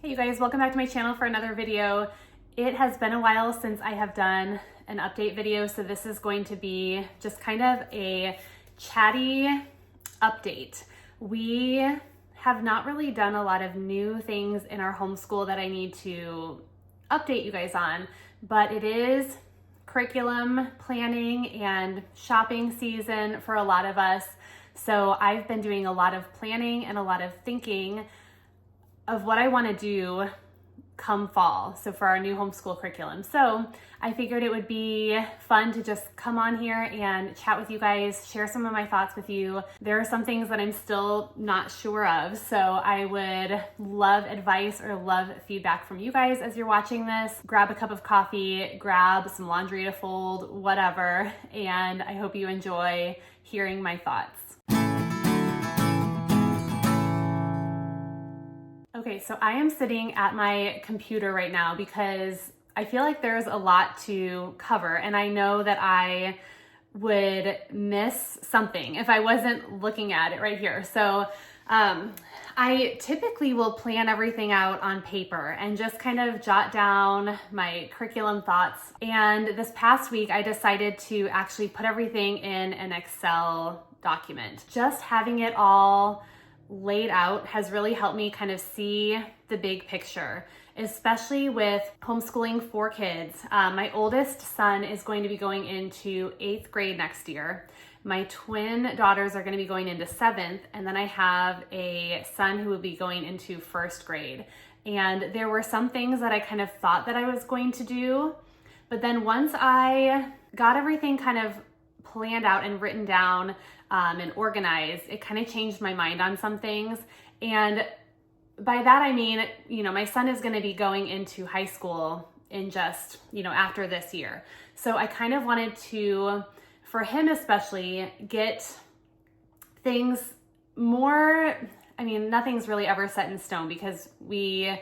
Hey you guys, welcome back to my channel for another video. It has been a while since I have done an update video, so this is going to be just kind of a chatty update. We have not really done a lot of new things in our homeschool that I need to update you guys on, but it is curriculum planning and shopping season for a lot of us. So I've been doing a lot of planning and a lot of thinking of what I want to do come fall, so for our new homeschool curriculum. So I figured it would be fun to just come on here and chat with you guys, share some of my thoughts with you. There are some things that I'm still not sure of, so I would love advice or love feedback from you guys as you're watching this. Grab a cup of coffee, grab some laundry to fold, whatever, and I hope you enjoy hearing my thoughts. Okay, so I am sitting at my computer right now because I feel like there's a lot to cover, and I know that I would miss something if I wasn't looking at it right here. So I typically will plan everything out on paper and just kind of jot down my curriculum thoughts. And this past week, I decided to actually put everything in an Excel document. Just having it all laid out has really helped me kind of see the big picture, especially with homeschooling 4 kids. My oldest son is going to be going into 8th grade next year. My twin daughters are going to be going into 7th, and then I have a son who will be going into 1st grade. And there were some things that I kind of thought that I was going to do, but then once I got everything kind of planned out and written down and organized, it kind of changed my mind on some things. And by that I mean, my son is going to be going into high school in just, after this year. So I kind of wanted to, for him especially, get things more, nothing's really ever set in stone because we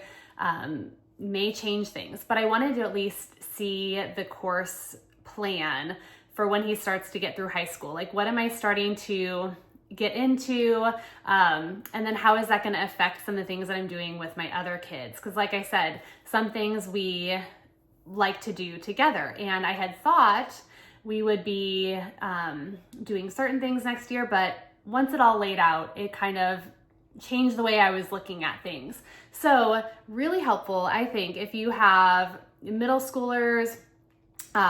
may change things, but I wanted to at least see the course plan for when he starts to get through high school. Like, what am I starting to get into? And then how is that going to affect some of the things that I'm doing with my other kids? Because like I said, some things we like to do together. And I had thought we would be doing certain things next year, but once it all laid out, it kind of changed the way I was looking at things. So really helpful, I think, if you have middle schoolers,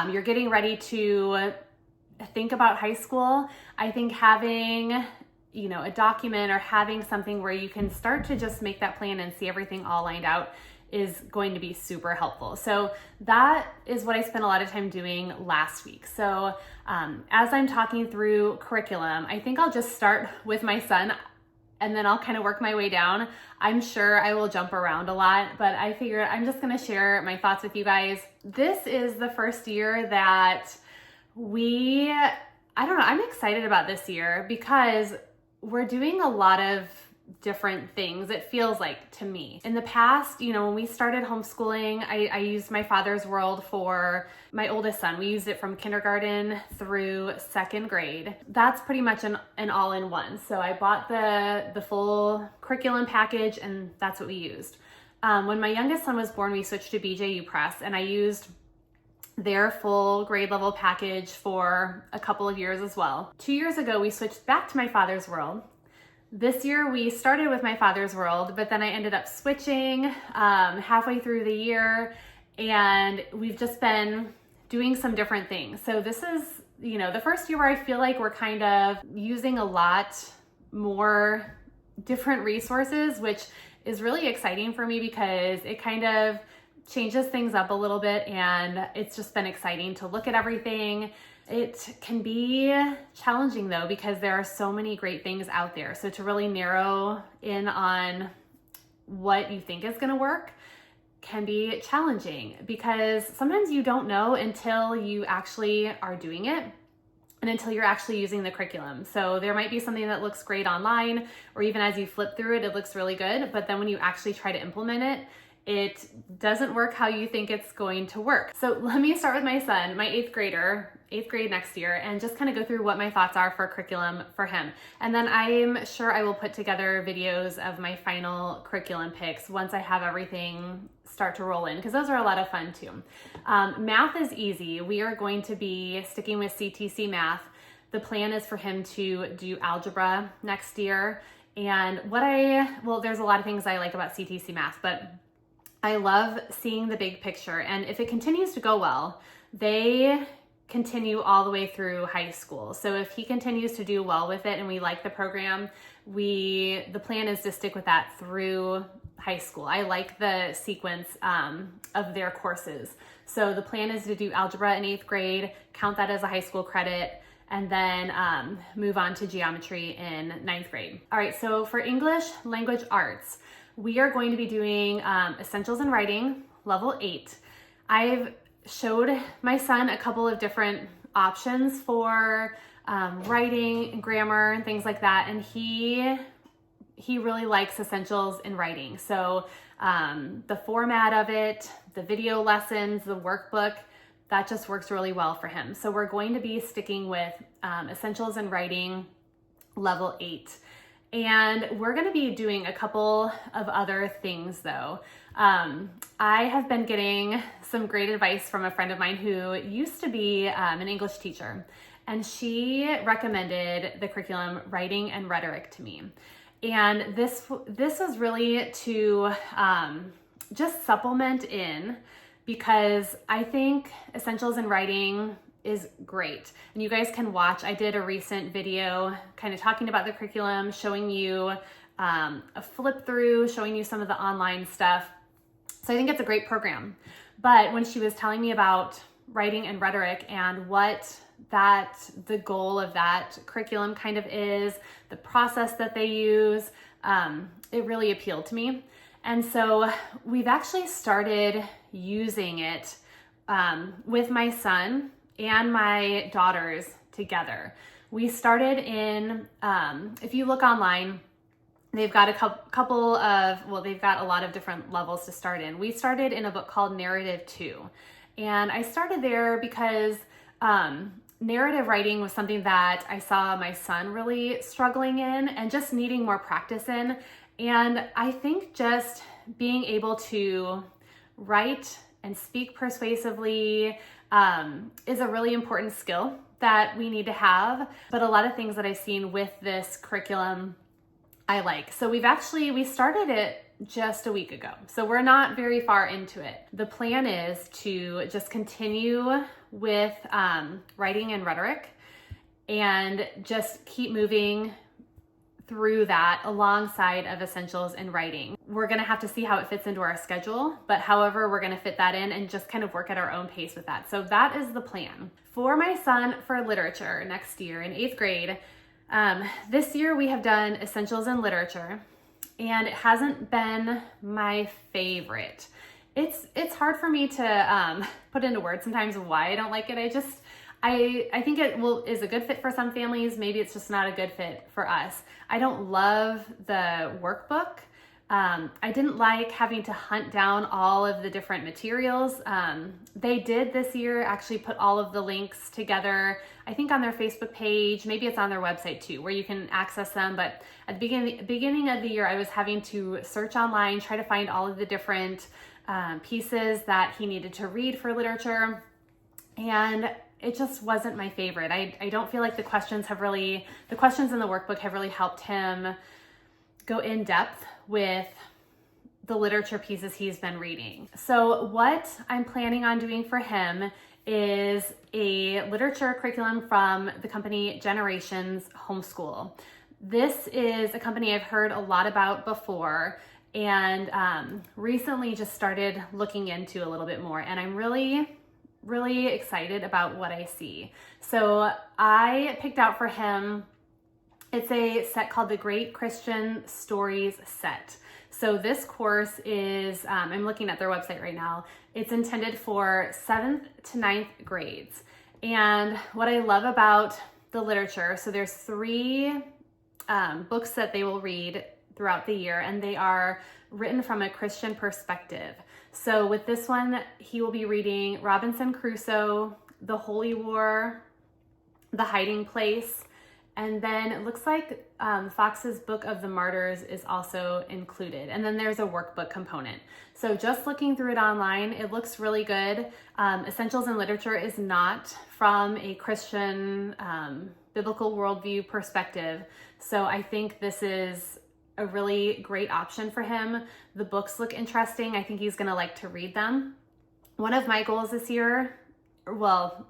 you're getting ready to think about high school. I think having, a document or having something where you can start to just make that plan and see everything all lined out is going to be super helpful. So that is what I spent a lot of time doing last week. So as I'm talking through curriculum, I think I'll just start with my son and then I'll kind of work my way down. I'm sure I will jump around a lot, but I figured I'm just gonna share my thoughts with you guys. This is the first year that I'm excited about this year because we're doing a lot of different things, it feels like to me. In the past, when we started homeschooling, I used my father's world for my oldest son. We used it from kindergarten through 2nd grade. That's pretty much an all-in-one. So I bought the full curriculum package and that's what we used. When my youngest son was born, we switched to BJU Press and I used their full grade level package for a couple of years as well. 2 years ago, we switched back to my father's world. This year we started with my father's world, but then I ended up switching halfway through the year and we've just been doing some different things. So this is, the first year where I feel like we're kind of using a lot more different resources, which is really exciting for me because it kind of changes things up a little bit and it's just been exciting to look at everything. It can be challenging though, because there are so many great things out there. So to really narrow in on what you think is gonna work can be challenging because sometimes you don't know until you actually are doing it and until you're actually using the curriculum. So there might be something that looks great online, or even as you flip through it, it looks really good. But then when you actually try to implement it, it doesn't work how you think it's going to work. So let me start with my son, my 8th grade next year, and just kind of go through what my thoughts are for curriculum for him. And then I'm sure I will put together videos of my final curriculum picks once I have everything start to roll in, because those are a lot of fun too. Math is easy. We are going to be sticking with CTC math. The plan is for him to do algebra next year. And there's a lot of things I like about CTC math, but I love seeing the big picture. And if it continues to go well, they continue all the way through high school. So if he continues to do well with it and we like the program, the plan is to stick with that through high school. I like the sequence of their courses. So the plan is to do algebra in 8th grade, count that as a high school credit, and then move on to geometry in 9th grade. All right, so for English language arts, we are going to be doing Essentials in Writing, level 8. I've showed my son a couple of different options for writing, grammar, and things like that, and he really likes Essentials in Writing. So the format of it, the video lessons, the workbook, that just works really well for him. So we're going to be sticking with Essentials in Writing, level 8. And we're going to be doing a couple of other things though. I have been getting some great advice from a friend of mine who used to be an English teacher, and she recommended the curriculum Writing and Rhetoric to me. And this was really to just supplement in, because I think Essentials in Writing is great. And you guys can watch, I did a recent video kind of talking about the curriculum, showing you a flip through, showing you some of the online stuff. So I think it's a great program. But when she was telling me about Writing and Rhetoric and what the goal of that curriculum kind of is, the process that they use, it really appealed to me. And so we've actually started using it with my son and my daughters together. We started in, if you look online, they've got a couple of, they've got a lot of different levels to start in. We started in a book called Narrative 2. And I started there because narrative writing was something that I saw my son really struggling in and just needing more practice in. And I think just being able to write and speak persuasively is a really important skill that we need to have. But a lot of things that I've seen with this curriculum, I like. So we started it just a week ago. So we're not very far into it. The plan is to just continue with Writing and Rhetoric and just keep moving through that alongside of Essentials in Writing. We're gonna have to see how it fits into our schedule, but however, we're gonna fit that in and just kind of work at our own pace with that. So that is the plan. For my son for literature next year in 8th grade, this year we have done Essentials in Literature, and it hasn't been my favorite. It's hard for me to put into words sometimes why I don't like it. I think it is a good fit for some families. Maybe it's just not a good fit for us. I don't love the workbook. I didn't like having to hunt down all of the different materials. They did this year actually put all of the links together, I think on their Facebook page, maybe it's on their website too, where you can access them. But at the beginning of the year, I was having to search online, try to find all of the different pieces that he needed to read for literature. And it just wasn't my favorite. I don't feel like the questions in the workbook have really helped him go in depth with the literature pieces he's been reading. So what I'm planning on doing for him is a literature curriculum from the company Generations Homeschool. This is a company I've heard a lot about before and recently just started looking into a little bit more, and I'm really excited about what I see. So I picked out for him, it's a set called the Great Christian Stories Set. So this course is, I'm looking at their website right now, it's intended for 7th to 9th grades. And what I love about the literature, so there's 3 books that they will read throughout the year, and they are written from a Christian perspective. So with this one, he will be reading Robinson Crusoe, The Holy War, The Hiding Place, and then it looks like Fox's Book of the Martyrs is also included. And then there's a workbook component. So just looking through it online, it looks really good. Essentials in Literature is not from a Christian biblical worldview perspective. So I think this is a really great option for him. The books look interesting. I think he's gonna like to read them. One of my goals this year, well,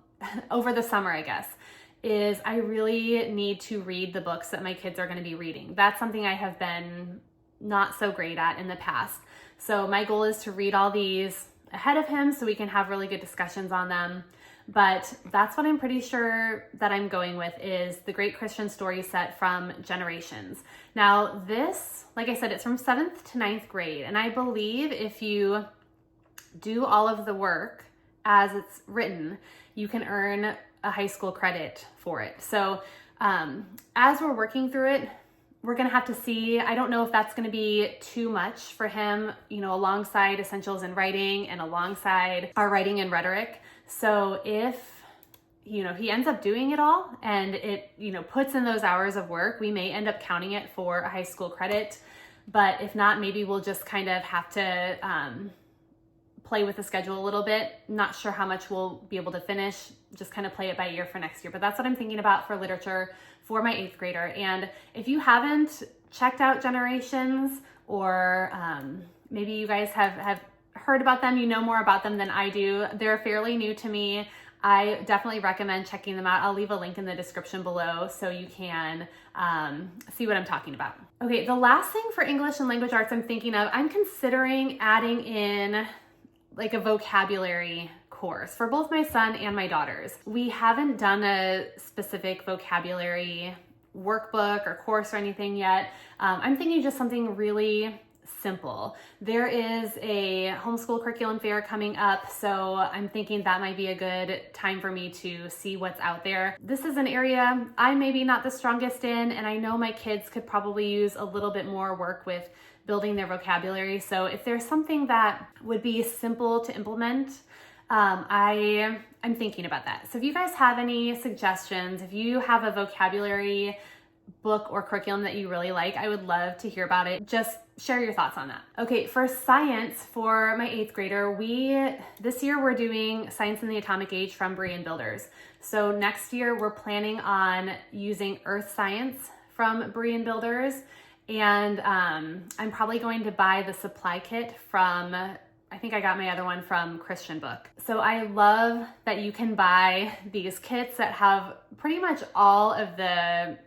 over the summer, I guess, is I really need to read the books that my kids are gonna be reading. That's something I have been not so great at in the past. So my goal is to read all these ahead of him so we can have really good discussions on them. But that's what I'm pretty sure that I'm going with, is the Great Christian Story Set from Generations. Now this, like I said, it's from 7th to 9th grade. And I believe if you do all of the work as it's written, you can earn a high school credit for it. So as we're working through it, we're gonna have to see. I don't know if that's gonna be too much for him, you know, alongside Essentials in Writing and alongside our Writing and Rhetoric. So if, you know, he ends up doing it all and it, you know, puts in those hours of work, we may end up counting it for a high school credit. But if not, maybe we'll just kind of have to play with the schedule a little bit. Not sure how much we'll be able to finish, just kind of play it by ear for next year. But that's what I'm thinking about for literature for my 8th grader. And if you haven't checked out Generations, or maybe you guys have heard about them, you know more about them than I do, they're fairly new to me. I definitely recommend checking them out. I'll leave a link in the description below so you can see what I'm talking about. Okay, the last thing for English and language arts I'm thinking of, I'm considering adding in like a vocabulary course for both my son and my daughters. We haven't done a specific vocabulary workbook or course or anything yet. I'm thinking just something really simple. There is a homeschool curriculum fair coming up, so I'm thinking that might be a good time for me to see what's out there. This is an area I'm maybe not the strongest in, and I know my kids could probably use a little bit more work with building their vocabulary. So if there's something that would be simple to implement, I'm thinking about that. So if you guys have any suggestions, if you have a vocabulary book or curriculum that you really like, I would love to hear about it. Just share your thoughts on that. Okay, for science for my 8th grader, this year we're doing Science in the Atomic Age from Brian Builders. So next year we're planning on using Earth Science from Brian Builders, and I'm probably going to buy the supply kit from, I think I got my other one from Christian Book. So I love that you can buy these kits that have pretty much all of the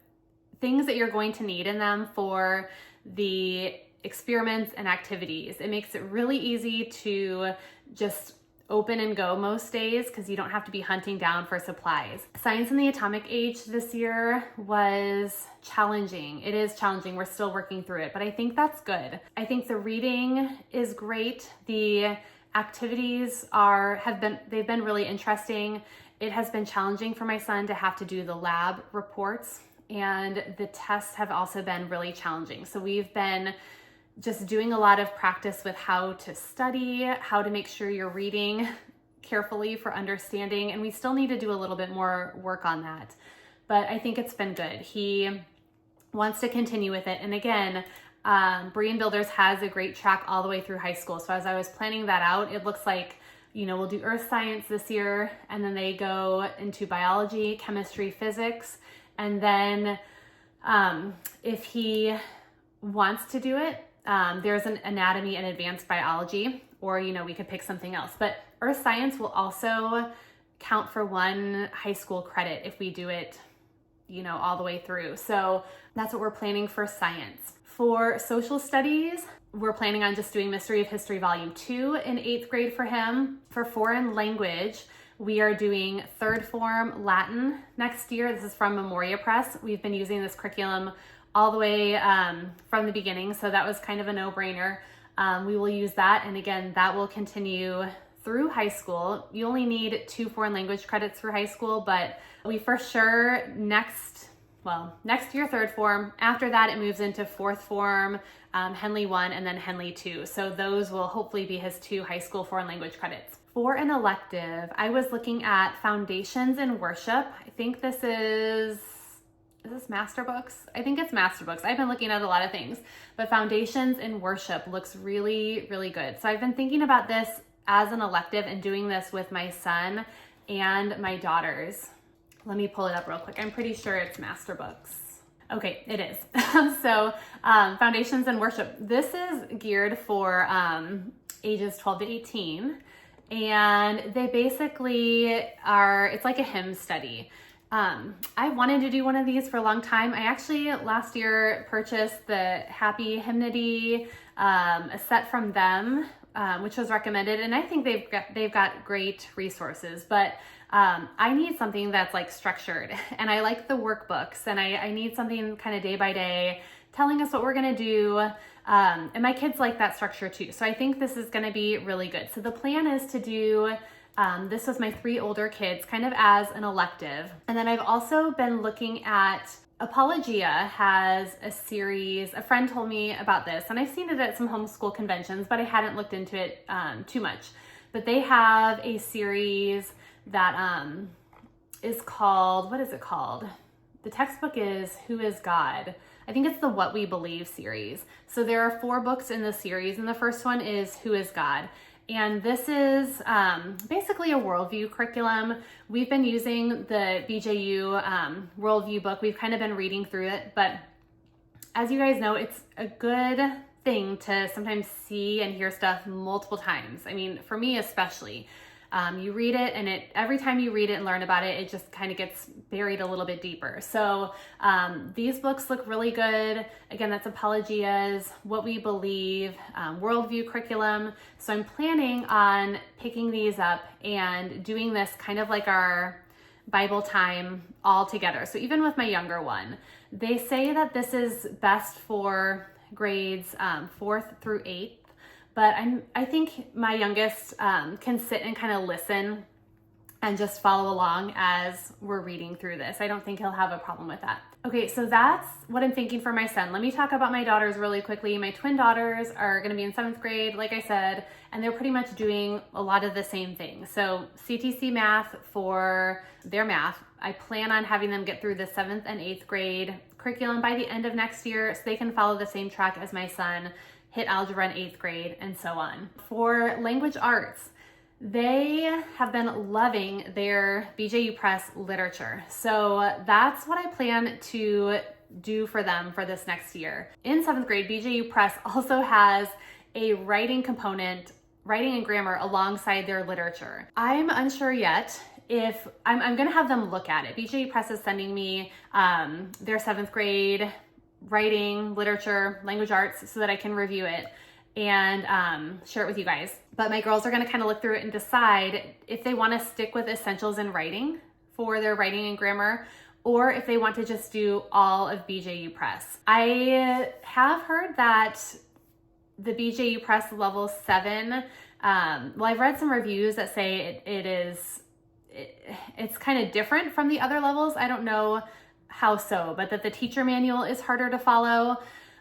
things that you're going to need in them for the experiments and activities. It makes it really easy to just open and go most days because you don't have to be hunting down for supplies. Science in the Atomic Age this year was challenging. It is challenging. We're still working through it, but I think that's good. I think the reading is great. The activities they've been really interesting. It has been challenging for my son to have to do the lab reports, and the tests have also been really challenging. So we've been just doing a lot of practice with how to study, how to make sure you're reading carefully for understanding, and we still need to do a little bit more work on that. But I think it's been good. He wants to continue with it. And again, Brian Builders has a great track all the way through high school. So as I was planning that out, it looks like, you know, we'll do Earth Science this year, and then they go into biology, chemistry, physics, and then if he wants to do it, there's an anatomy and advanced biology, or, you know, we could pick something else. But Earth Science will also count for 1 high school credit if we do it, you know, all the way through. So that's what we're planning for science. For social studies, we're planning on just doing Mystery of History Volume 2 in 8th grade for him. For foreign language, we are doing 3rd form Latin next year. This is from Memoria Press. We've been using this curriculum all the way from the beginning, so that was kind of a no-brainer. We will use that, and again, that will continue through high school. You only need 2 foreign language credits for high school, but we for sure next year, third form. After that, it moves into fourth form, Henley 1, and then Henley 2. So those will hopefully be his 2 high school foreign language credits. For an elective, I was looking at Foundations in Worship. I think this is this Master Books? I think it's Master Books. I've been looking at a lot of things, but Foundations in Worship looks really, really good. So I've been thinking about this as an elective and doing this with my son and my daughters. Let me pull it up real quick. I'm pretty sure it's Master Books. Okay, it is. So Foundations in Worship. This is geared for ages 12 to 18. And they basically are, it's like a hymn study. I wanted to do one of these for a long time. I actually last year purchased the Happy Hymnody, a set from them, which was recommended. And I think they've got great resources, but I need something that's like structured, and I like the workbooks, and I need something kind of day by day telling us what we're going to do. And my kids like that structure too. So I think this is going to be really good. So the plan is to do this with my 3 older kids kind of as an elective. And then I've also been looking at Apologia has a series. A friend told me about this, and I've seen it at some homeschool conventions, but I hadn't looked into it too much. But they have a series that is called, what is it called? The textbook is Who is God? I think it's the What We Believe series. So there are 4 books in the series, and the first one is Who is God? And this is basically a worldview curriculum. We've been using the BJU worldview book. We've kind of been reading through it, but as you guys know, it's a good thing to sometimes see and hear stuff multiple times. I mean, for me especially. You read it, and every time you read it and learn about it, it just kind of gets buried a little bit deeper. So these books look really good. Again, that's Apologias, What We Believe, worldview curriculum. So I'm planning on picking these up and doing this kind of like our Bible time all together. So even with my younger one, they say that this is best for grades 4th through 8th. But I think my youngest can sit and kind of listen and just follow along as we're reading through this. I don't think he'll have a problem with that. Okay, so that's what I'm thinking for my son. Let me talk about my daughters really quickly. My twin daughters are going to be in 7th grade, like I said, and they're pretty much doing a lot of the same things. So CTC math for their math. I plan on having them get through the 7th and 8th grade curriculum by the end of next year so they can follow the same track as my son, hit algebra in 8th grade, and so on. For language arts, they have been loving their BJU Press literature. So that's what I plan to do for them for this next year. In 7th grade, BJU Press also has a writing component, writing and grammar alongside their literature. I'm unsure yet if I'm gonna have them look at it. BJU Press is sending me their 7th grade writing, literature, language arts so that I can review it and share it with you guys. But my girls are going to kind of look through it and decide if they want to stick with essentials in writing for their writing and grammar, or if they want to just do all of BJU Press. I have heard that the BJU Press level 7, well, I've read some reviews that say it's kind of different from the other levels. I don't know how so, but that the teacher manual is harder to follow.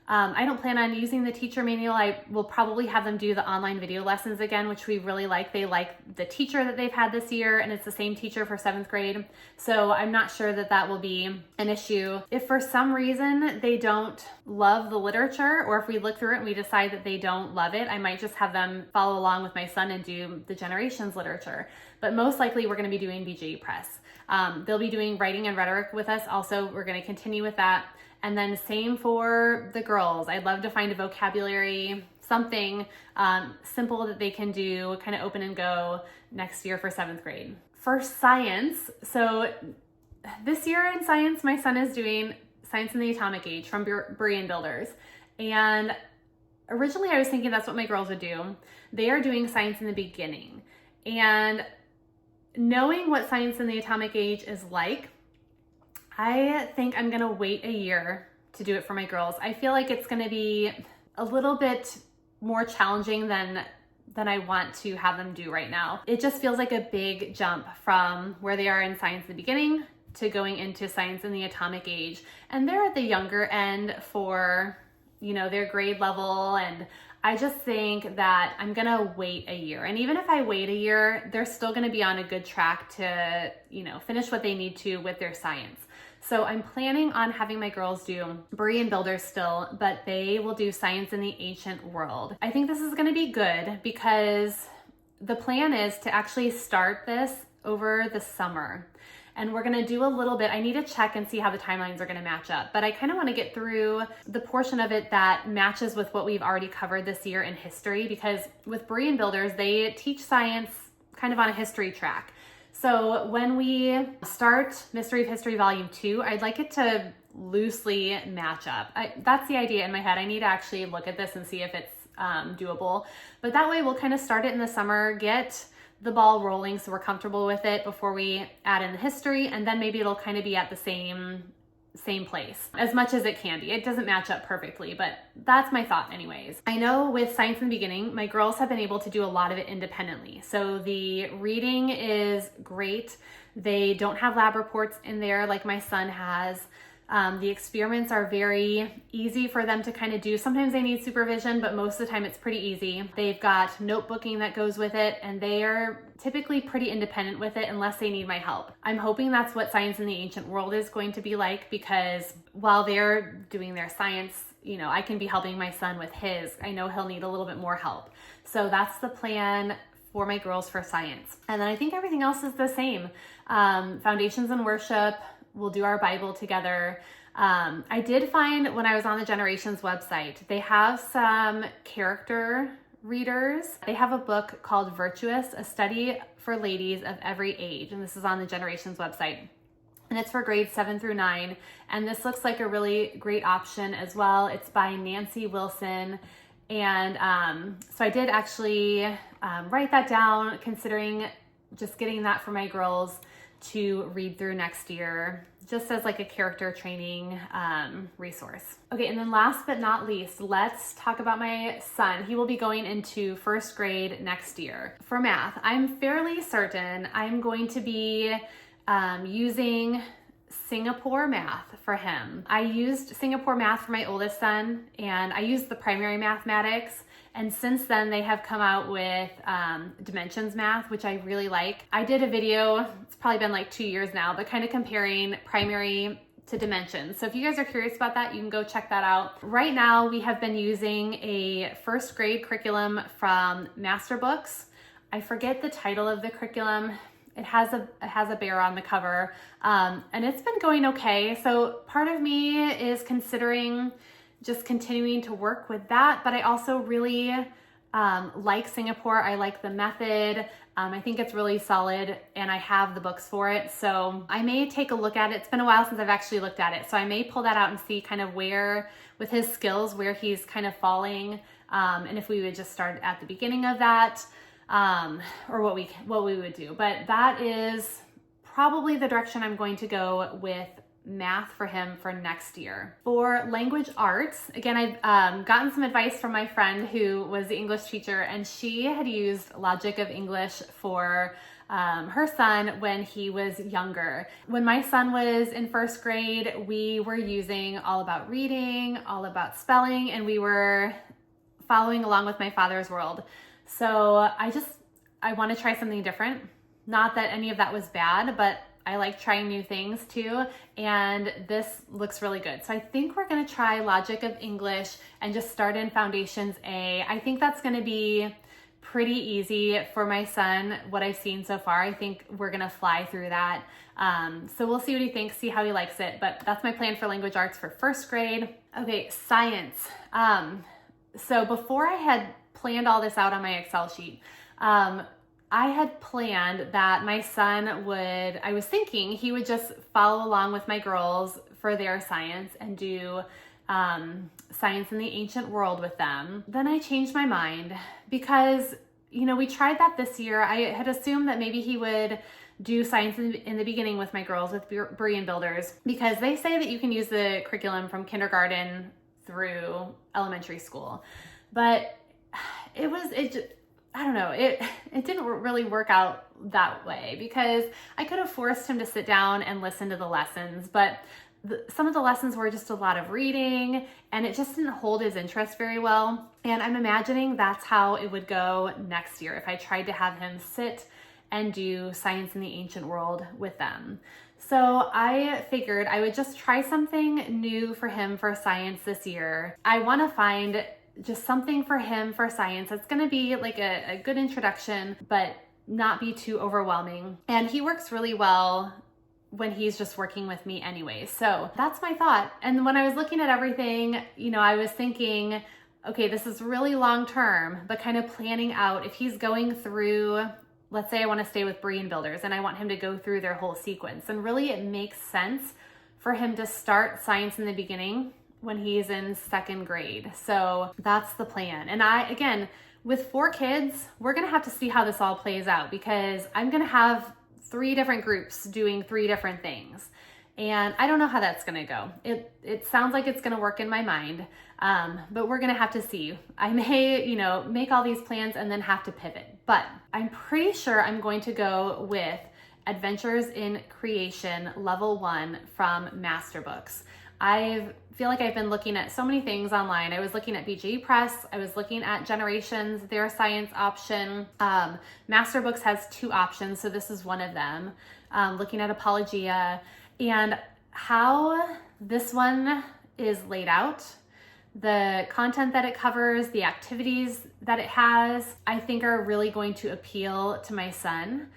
I don't plan on using the teacher manual. I will probably have them do the online video lessons again, which we really like. They like the teacher that they've had this year, and it's the same teacher for 7th grade. So I'm not sure that that will be an issue. If for some reason they don't love the literature, or if we look through it and we decide that they don't love it, I might just have them follow along with my son and do the Generations literature. But most likely we're going to be doing BJU Press. They'll be doing writing and rhetoric with us. Also, we're going to continue with that. And then same for the girls. I'd love to find a vocabulary, something simple that they can do, kind of open and go next year for 7th grade. For science, so this year in science, my son is doing Science in the Atomic Age from Berean Builders. And originally I was thinking that's what my girls would do. They are doing Science in the Beginning. And knowing what Science in the Atomic Age is like, I think I'm gonna wait a year to do it for my girls. I feel like it's gonna be a little bit more challenging than I want to have them do right now. It just feels like a big jump from where they are in Science in the Beginning to going into science in the atomic age. And they're at the younger end for, their grade level. And I just think that I'm gonna wait a year. And even if I wait a year, they're still gonna be on a good track to, finish what they need to with their science. So I'm planning on having my girls do Berean builders still, but they will do science in the ancient world. I think this is gonna be good because the plan is to actually start this over the summer. And we're gonna do a little bit, I need to check and see how the timelines are gonna match up, but I kind of wanna get through the portion of it that matches with what we've already covered this year in history, because with Berean builders, they teach science kind of on a history track. So when we start Mystery of History Volume 2, I'd like it to loosely match up. That's the idea in my head. I need to actually look at this and see if it's doable. But that way we'll kind of start it in the summer, get the ball rolling so we're comfortable with it before we add in the history, and then maybe it'll kind of be at the same place as much as it can be. It doesn't match up perfectly, but that's my thought anyways. I know with Science in the Beginning, my girls have been able to do a lot of it independently. So the reading is great. They don't have lab reports in there like my son has. The experiments are very easy for them to kind of do. Sometimes they need supervision, but most of the time it's pretty easy. They've got notebooking that goes with it, and they are typically pretty independent with it unless they need my help. I'm hoping that's what Science in the Ancient World is going to be like, because while they're doing their science, I can be helping my son with his. I know he'll need a little bit more help. So that's the plan for my girls for science. And then I think everything else is the same. Foundations in worship. We'll do our Bible together. I did find when I was on the Generations website, they have some character readers. They have a book called Virtuous, a study for ladies of every age. And this is on the Generations website. And it's for grades 7 through 9. And this looks like a really great option as well. It's by Nancy Wilson. And so I did actually write that down, considering just getting that for my girls to read through next year, just as like a character training resource. Okay, and then last but not least, let's talk about my son. He will be going into first grade next year. For math, I'm fairly certain I'm going to be using Singapore math for him. I used Singapore math for my oldest son, and I used the primary mathematics. And since then, they have come out with dimensions math, which I really like. I did a video, it's probably been like 2 years now, but kind of comparing primary to dimensions. So if you guys are curious about that, you can go check that out. Right now, we have been using a first grade curriculum from Master Books. I forget the title of the curriculum. It has a bear on the cover, and it's been going okay. So part of me is considering just continuing to work with that, but I also really like Singapore. I like the method. I think it's really solid, and I have the books for it. So I may take a look at it. It's been a while since I've actually looked at it. So I may pull that out and see kind of where, with his skills, where he's kind of falling, and if we would just start at the beginning of that, or what we would do. But that is probably the direction I'm going to go with math for him for next year. For language arts, again, I've gotten some advice from my friend who was the English teacher, and she had used Logic of English for her son when he was younger. When my son was in first grade, we were using All About Reading, All About Spelling, and we were following along with My Father's World. So I want to try something different. Not that any of that was bad, but I like trying new things too, and this looks really good. So I think we're gonna try Logic of English and just start in Foundations A. I think that's gonna be pretty easy for my son, what I've seen so far. I think we're gonna fly through that. So we'll see what he thinks, see how he likes it, but that's my plan for language arts for first grade. Okay, science. So before I had planned all this out on my Excel sheet, I had planned that my son I was thinking he would just follow along with my girls for their science and do science in the ancient world with them. Then I changed my mind because, we tried that this year. I had assumed that maybe he would do science in the beginning with my girls with Berean builders, because they say that you can use the curriculum from kindergarten through elementary school. But I don't know, it didn't really work out that way, because I could have forced him to sit down and listen to the lessons, but some of the lessons were just a lot of reading, and it just didn't hold his interest very well. And I'm imagining that's how it would go next year if I tried to have him sit and do science in the ancient world with them. So I figured I would just try something new for him for science this year. I want to find just something for him for science that's going to be like a good introduction, but not be too overwhelming. And he works really well when he's just working with me anyway. So that's my thought. And when I was looking at everything, I was thinking, okay, this is really long term, but kind of planning out if he's going through, let's say I want to stay with Berean builders and I want him to go through their whole sequence. And really it makes sense for him to start science in the beginning when he's in 2nd grade. So that's the plan. And again, with 4 kids, we're going to have to see how this all plays out, because I'm going to have 3 different groups doing 3 different things. And I don't know how that's going to go. It sounds like it's going to work in my mind, but we're going to have to see. I may, make all these plans and then have to pivot, but I'm pretty sure I'm going to go with Adventures in Creation Level 1 from Master Books. I feel like I've been looking at so many things online. I was looking at BJU Press. I was looking at Generations, their science option. Master Books has 2 options, so this is one of them. Looking at Apologia, and how this one is laid out, the content that it covers, the activities that it has, I think are really going to appeal to my son.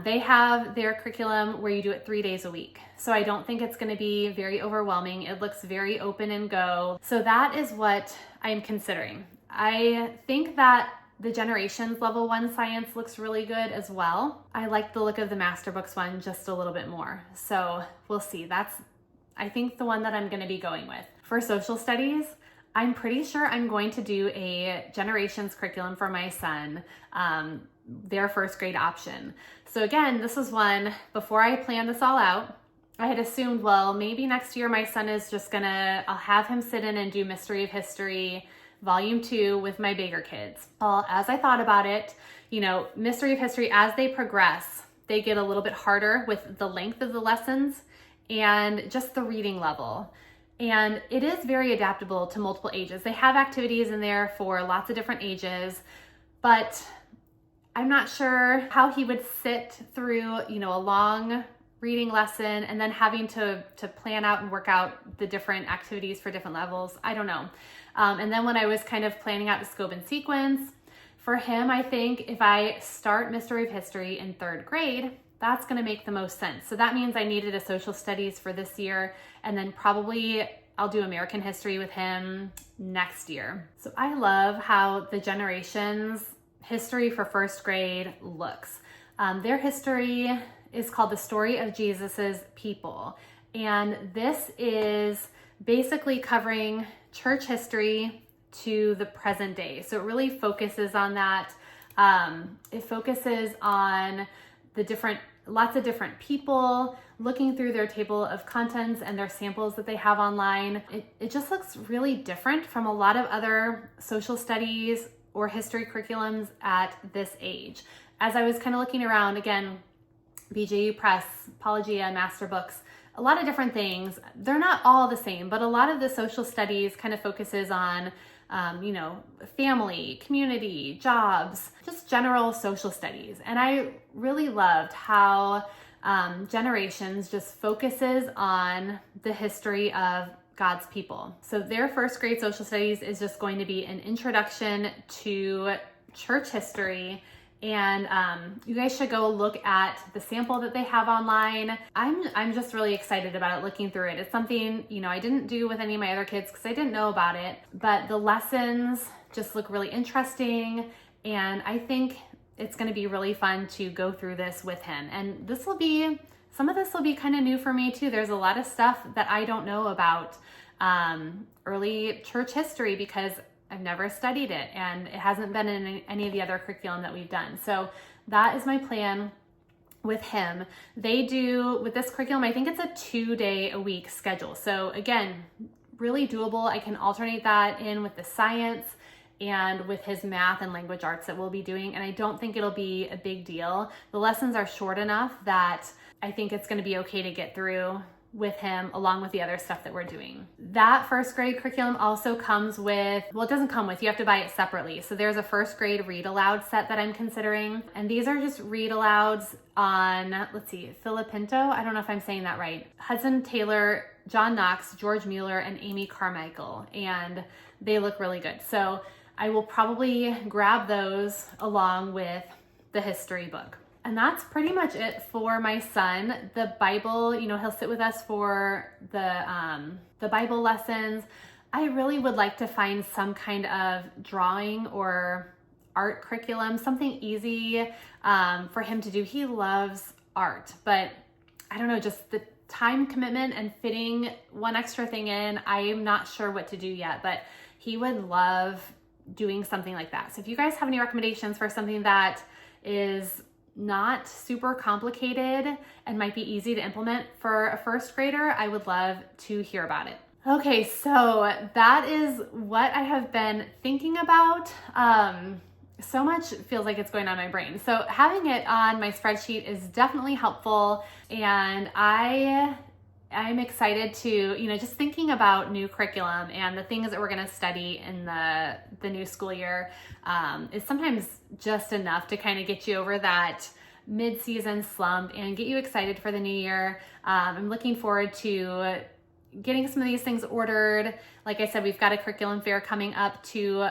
They have their curriculum where you do it 3 days a week. So I don't think it's going to be very overwhelming. It looks very open and go. So that is what I'm considering. I think that the Generations Level 1 science looks really good as well. I like the look of the Master Books one just a little bit more. So we'll see. That's, I think, the one that I'm going to be going with. For social studies, I'm pretty sure I'm going to do a Generations curriculum for my son, their 1st grade option. So again, this was one, before I planned this all out, I had assumed, well, maybe next year my son is just I'll have him sit in and do Mystery of History Volume 2 with my bigger kids. Well, as I thought about it, Mystery of History, as they progress, they get a little bit harder with the length of the lessons and just the reading level. And it is very adaptable to multiple ages. They have activities in there for lots of different ages, but I'm not sure how he would sit through, a long reading lesson and then having to plan out and work out the different activities for different levels. I don't know. And then when I was kind of planning out the scope and sequence for him, I think if I start Mystery of History in 3rd grade, that's going to make the most sense. So that means I needed a social studies for this year, and then probably I'll do American history with him next year. So I love how the Generations history for 1st grade looks. Their history is called The Story of Jesus's People. And this is basically covering church history to the present day. So it really focuses on that. It focuses on lots of different people, looking through their table of contents and their samples that they have online. It just looks really different from a lot of other social studies or history curriculums at this age. As I was kind of looking around, again, BJU Press, Apologia, Master Books, a lot of different things. They're not all the same, but a lot of the social studies kind of focuses on family, community, jobs, just general social studies. And I really loved how Generations just focuses on the history of God's people. So their 1st grade social studies is just going to be an introduction to church history. And you guys should go look at the sample that they have online. I'm just really excited about it, looking through it. It's something, I didn't do with any of my other kids because I didn't know about it, but the lessons just look really interesting. And I think it's going to be really fun to go through this with him. And some of this will be kind of new for me too. There's a lot of stuff that I don't know about early church history because I've never studied it and it hasn't been in any of the other curriculum that we've done. So that is my plan with him. They do, with this curriculum, I think it's a 2-day-a-week schedule. So again, really doable. I can alternate that in with the science and with his math and language arts that we'll be doing. And I don't think it'll be a big deal. The lessons are short enough that I think it's going to be okay to get through with him along with the other stuff that we're doing. That first grade curriculum also comes with, well, it doesn't come with, you have to buy it separately. So there's a first grade read aloud set that I'm considering. And these are just read alouds on, let's see, Filipinto. I don't know if I'm saying that right. Hudson Taylor, John Knox, George Mueller, and Amy Carmichael. And they look really good. So I will probably grab those along with the history book. And that's pretty much it for my son. The Bible, you know, he'll sit with us for the Bible lessons. I really would like to find some kind of drawing or art curriculum, something easy for him to do. He loves art, but I don't know, just the time commitment and fitting one extra thing in, I am not sure what to do yet, but he would love doing something like that. So if you guys have any recommendations for something that is not super complicated and might be easy to implement for a first grader, I would love to hear about it. Okay, so that is what I have been thinking about. So much feels like it's going on in my brain. So having it on my spreadsheet is definitely helpful, and I'm excited to, you know, just thinking about new curriculum and the things that we're going to study in the new school year is sometimes just enough to kind of get you over that mid-season slump and get you excited for the new year. I'm looking forward to getting some of these things ordered. Like I said, we've got a curriculum fair coming up to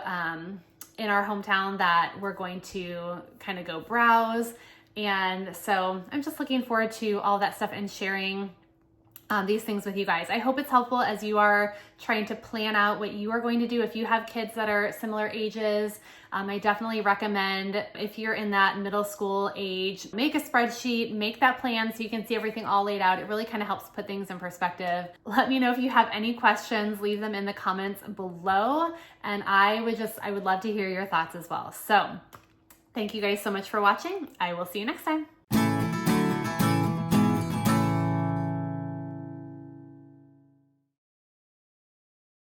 in our hometown that we're going to kind of go browse. And so I'm just looking forward to all that stuff and sharing these things with you guys. I hope it's helpful as you are trying to plan out what you are going to do. If you have kids that are similar ages, I definitely recommend, if you're in that middle school age, make a spreadsheet, make that plan so you can see everything all laid out. It really kind of helps put things in perspective. Let me know if you have any questions, leave them in the comments below, and I would love to hear your thoughts as well. So thank you guys so much for watching. I will see you next time.